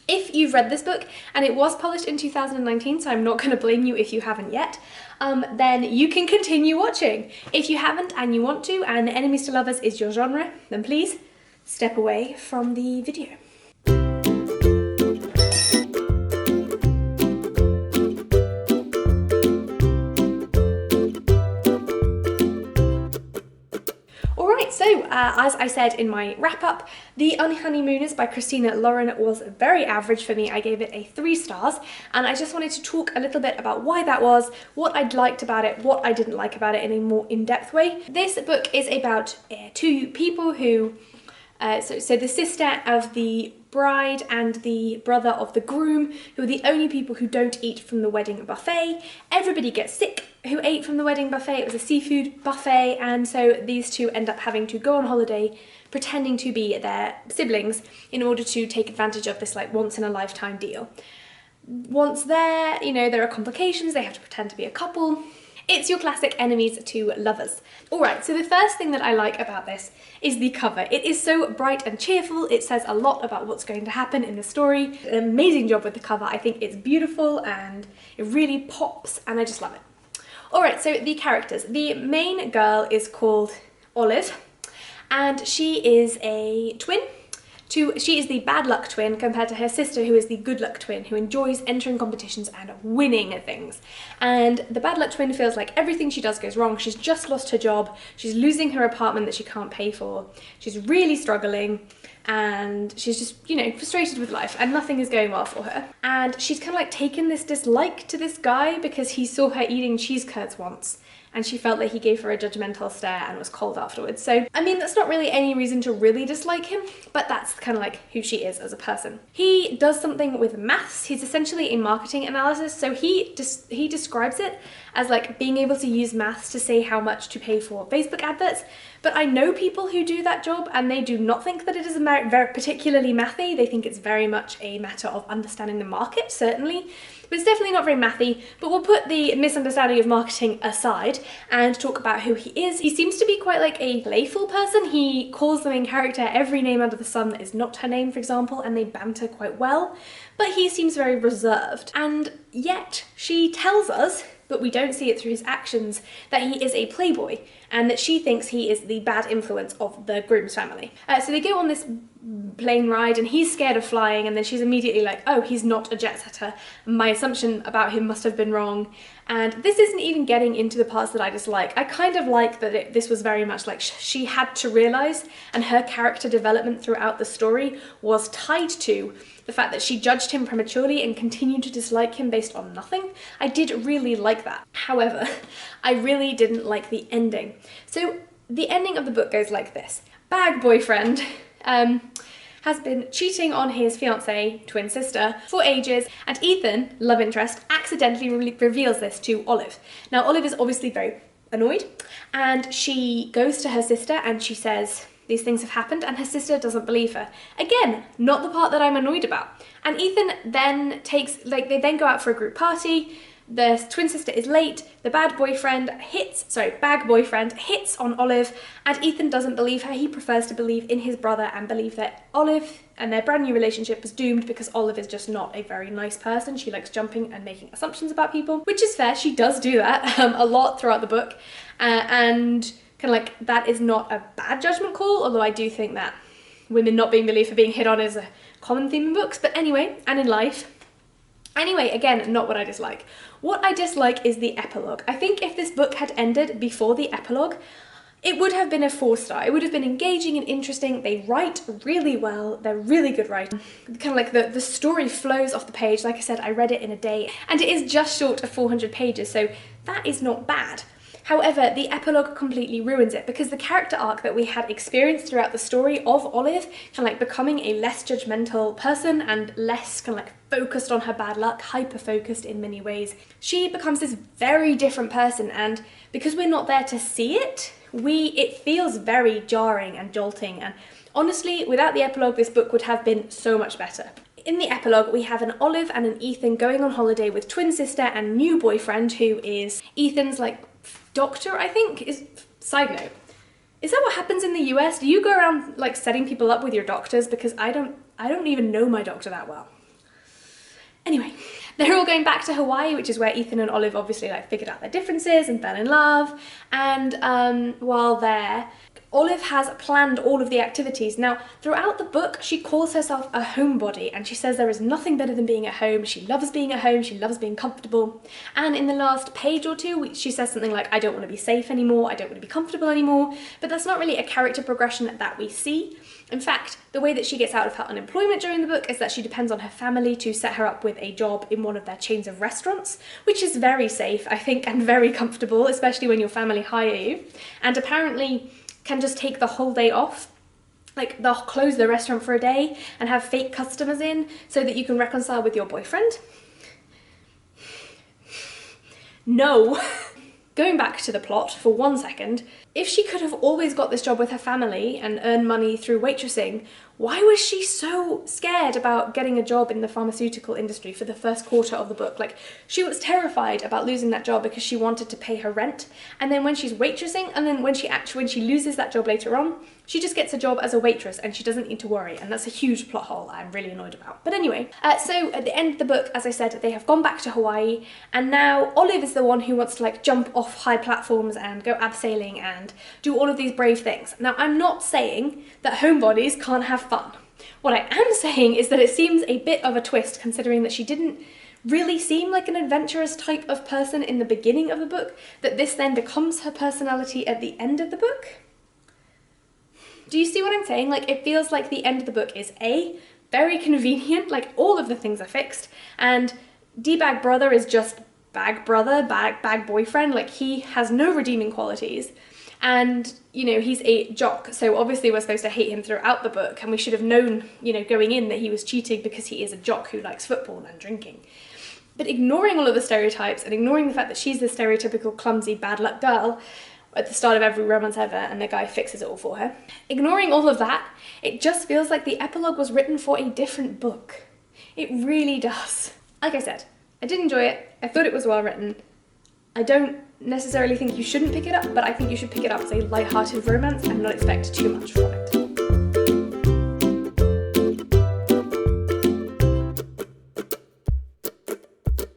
If you've read this book, and it was published in 2019, so I'm not going to blame you if you haven't yet, then you can continue watching. If you haven't and you want to, and enemies to lovers is your genre, then please step away from the video. Alright, so as I said in my wrap-up, The Unhoneymooners by Christina Lauren was very average for me. I gave it a 3 stars, and I just wanted to talk a little bit about why that was, what I'd liked about it, what I didn't like about it in a more in-depth way. This book is about 2 people who, so the sister of the bride and the brother of the groom, who are the only people who don't eat from the wedding buffet. Everybody gets sick who ate from the wedding buffet. It was a seafood buffet, and so these 2 end up having to go on holiday pretending to be their siblings in order to take advantage of this like once-in-a-lifetime deal. Once there, you know, there are complications. They have to pretend to be a couple. It's your classic enemies to lovers. Alright, so the first thing that I like about this is the cover. It is so bright and cheerful. It says a lot about what's going to happen in the story. An amazing job with the cover. I think it's beautiful and it really pops, and I just love it. Alright, so the characters. The main girl is called Olive, and she is a twin. She is the bad luck twin compared to her sister, who is the good luck twin, who enjoys entering competitions and winning things. And the bad luck twin feels like everything she does goes wrong. She's just lost her job, she's losing her apartment that she can't pay for, she's really struggling, and she's just, you know, frustrated with life, and nothing is going well for her. And she's kind of like taken this dislike to this guy because he saw her eating cheese curds once, and she felt that he gave her a judgmental stare and was cold afterwards. So, I mean, that's not really any reason to really dislike him, but that's kind of like who she is as a person. He does something with maths. He's essentially a marketing analysis, so he describes it as like being able to use maths to say how much to pay for Facebook adverts. But I know people who do that job, and they do not think that it is very particularly mathy. They think it's very much a matter of understanding the market, certainly. But it's definitely not very mathy. But we'll put the misunderstanding of marketing aside and talk about who he is. He seems to be quite like a playful person. He calls the main character every name under the sun that is not her name, for example, and they banter quite well. But he seems very reserved. And yet she tells us, but we don't see it through his actions, that he is a playboy, and that she thinks he is the bad influence of the groom's family. So they go on this plane ride, and he's scared of flying, and then she's immediately like, oh, he's not a jet setter. My assumption about him must have been wrong. And this isn't even getting into the parts that I dislike. I kind of like that this was very much like she had to realise, and her character development throughout the story was tied to the fact that she judged him prematurely and continued to dislike him based on nothing. I did really like that. However, I really didn't like the ending. So the ending of the book goes like this. Bag boyfriend has been cheating on his fiancée, twin sister, for ages, and Ethan, love interest, accidentally reveals this to Olive. Now, Olive is obviously very annoyed, and she goes to her sister and she says, these things have happened, and her sister doesn't believe her. Again, not the part that I'm annoyed about. And Ethan then they then go out for a group party. The twin sister is late, the bag boyfriend hits on Olive, and Ethan doesn't believe her. He prefers to believe in his brother and believe that Olive and their brand new relationship was doomed because Olive is just not a very nice person. She likes jumping and making assumptions about people, which is fair. She does do that a lot throughout the book, and kind of like that is not a bad judgment call, although I do think that women not being believed for being hit on is a common theme in books, but anyway, and in life. Anyway, again, not what I dislike. What I dislike is the epilogue. I think if this book had ended before the epilogue, it would have been a 4-star. It would have been engaging and interesting. They write really well. They're really good writing. Kind of like the story flows off the page. Like I said, I read it in a day, and it is just short of 400 pages, so that is not bad. However, the epilogue completely ruins it, because the character arc that we had experienced throughout the story of Olive, kind of like becoming a less judgmental person and less kind of like focused on her bad luck, hyper-focused in many ways, she becomes this very different person, and because we're not there to see it, it feels very jarring and jolting, and honestly, without the epilogue, this book would have been so much better. In the epilogue, we have an Olive and an Ethan going on holiday with twin sister and new boyfriend, who is Ethan's like doctor, I think. Side note, is that what happens in the US? Do you go around like setting people up with your doctors? Because I don't even know my doctor that well. Anyway, they're all going back to Hawaii, which is where Ethan and Olive obviously like figured out their differences and fell in love. And while there, Olive has planned all of the activities. Now, throughout the book, she calls herself a homebody, and she says there is nothing better than being at home. She loves being at home, she loves being comfortable. And in the last page or two, she says something like, I don't want to be safe anymore, I don't want to be comfortable anymore. But that's not really a character progression that we see. In fact, the way that she gets out of her unemployment during the book is that she depends on her family to set her up with a job in one of their chains of restaurants, which is very safe, I think, and very comfortable, especially when your family hire you. And apparently can just take the whole day off. Like, they'll close the restaurant for a day and have fake customers in so that you can reconcile with your boyfriend. No. Going back to the plot for 1 second, if she could have always got this job with her family and earned money through waitressing, why was she so scared about getting a job in the pharmaceutical industry for the first quarter of the book? Like, she was terrified about losing that job because she wanted to pay her rent. And then when she's waitressing, and then when she loses that job later on, she just gets a job as a waitress and she doesn't need to worry. And that's a huge plot hole I'm really annoyed about. But anyway, so at the end of the book, as I said, they have gone back to Hawaii, and now Olive is the one who wants to like jump off high platforms and go abseiling and do all of these brave things. Now, I'm not saying that homebodies can't have fun. What I am saying is that it seems a bit of a twist, considering that she didn't really seem like an adventurous type of person in the beginning of the book, that this then becomes her personality at the end of the book. Do you see what I'm saying? Like, it feels like the end of the book is A, very convenient, like all of the things are fixed, and D-bag brother is just bag brother, bag boyfriend, like he has no redeeming qualities. And, you know, he's a jock, so obviously we're supposed to hate him throughout the book, and we should have known, you know, going in that he was cheating because he is a jock who likes football and drinking. But ignoring all of the stereotypes and ignoring the fact that she's the stereotypical clumsy bad luck girl at the start of every romance ever and the guy fixes it all for her, ignoring all of that, it just feels like the epilogue was written for a different book. It really does. Like I said, I did enjoy it, I thought it was well written. I don't necessarily think you shouldn't pick it up, but I think you should pick it up as a light-hearted romance and not expect too much from it.